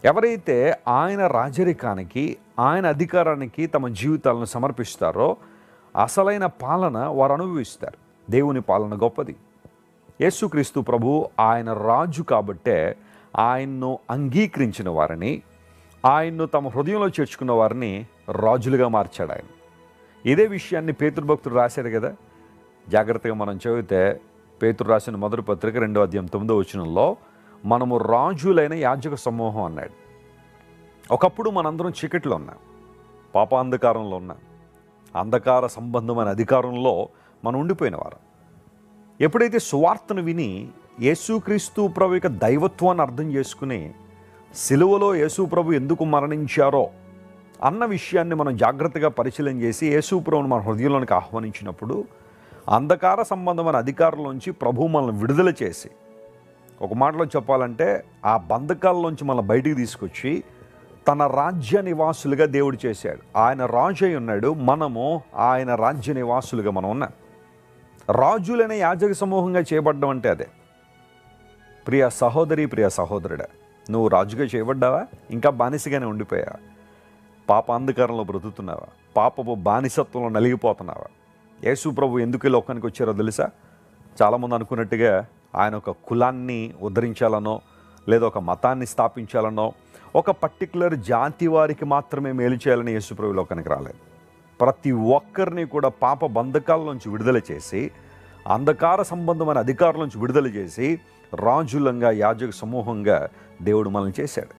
ఎవరైతే ఆయన రాజరికానికి, ఆయన అధికారానికి తమ జీవితాలను సమర్పిస్తారో అసలైన పాలన వారు అనుభవిస్తారు. దేవుని పాలన గొప్పది. యేసుక్రీస్తు ప్రభు ఆయన రాజు కాబట్టే ఆయన్ను అంగీకరించిన వారిని, ఆయన్ను తమ హృదయంలో చేర్చుకున్న వారిని రాజులుగా మార్చాడు ఆయన. ఇదే విషయాన్ని పేతురు భక్తుడు రాశాడు కదా. జాగ్రత్తగా మనం చదివితే పేతురు రాసిన మొదటి పత్రిక 2వ అధ్యాయం 9వ వచనంలో మనము రాజులైన యాజక సమూహం అన్నాడు. ఒకప్పుడు మనందరం చీకట్లో ఉన్నాం, పాపాంధకారంలో ఉన్నాం, అంధకార సంబంధమైన అధికారంలో మనం ఉండిపోయిన వారు. ఎప్పుడైతే సువార్తను విని యేసుక్రీస్తు ప్రభు యొక్క దైవత్వాన్ని అర్థం చేసుకుని సిలువలో యేసు ప్రభు ఎందుకు మరణించారో అన్న విషయాన్ని మనం జాగ్రత్తగా పరిశీలన చేసి యేసు ప్రభువును మన హృదయంలోనికి ఆహ్వానించినప్పుడు అంధకార సంబంధమైన అధికారంలోంచి ప్రభు మనల్ని విడుదల చేసి, ఒక మాటలో చెప్పాలంటే ఆ బంధకాల్లోంచి మనల్ని బయటికి తీసుకొచ్చి తన రాజ్య నివాసులుగా దేవుడు చేశాడు. ఆయన రాజు అయి ఉన్నాడు, మనము ఆయన రాజ్య నివాసులుగా మనం ఉన్నాం. రాజులనే యాజక సమూహంగా చేయబడ్డం అంటే అదే. ప్రియ సహోదరి, ప్రియ సహోదరుడా, నువ్వు రాజుగా చేయబడ్డావా? ఇంకా బానిసగానే ఉండిపోయావా? పాప అంధకారంలో బ్రతుకుతున్నావా? పాపపు బానిసత్వంలో నలిగిపోతున్నావా? యేసు ప్రభు ఎందుకు ఈ లోకానికి వచ్చారో తెలుసా? చాలామంది అనుకున్నట్టుగా ఆయన ఒక కులాన్ని ఉద్ధరించాలనో, లేదా ఒక మతాన్ని స్థాపించాలనో, ఒక పర్టికులర్ జాతి వారికి మాత్రమే మేలు చేయాలని యేసు ప్రభు లోకానికి రాలేదు. ప్రతి ఒక్కరిని కూడా పాప బంధకాల విడుదల చేసి, అంధకార సంబంధమైన అధికారుల నుంచి విడుదల చేసి రాజులంగా, యాజక సమూహంగా దేవుడు మనల్ని చేశాడు.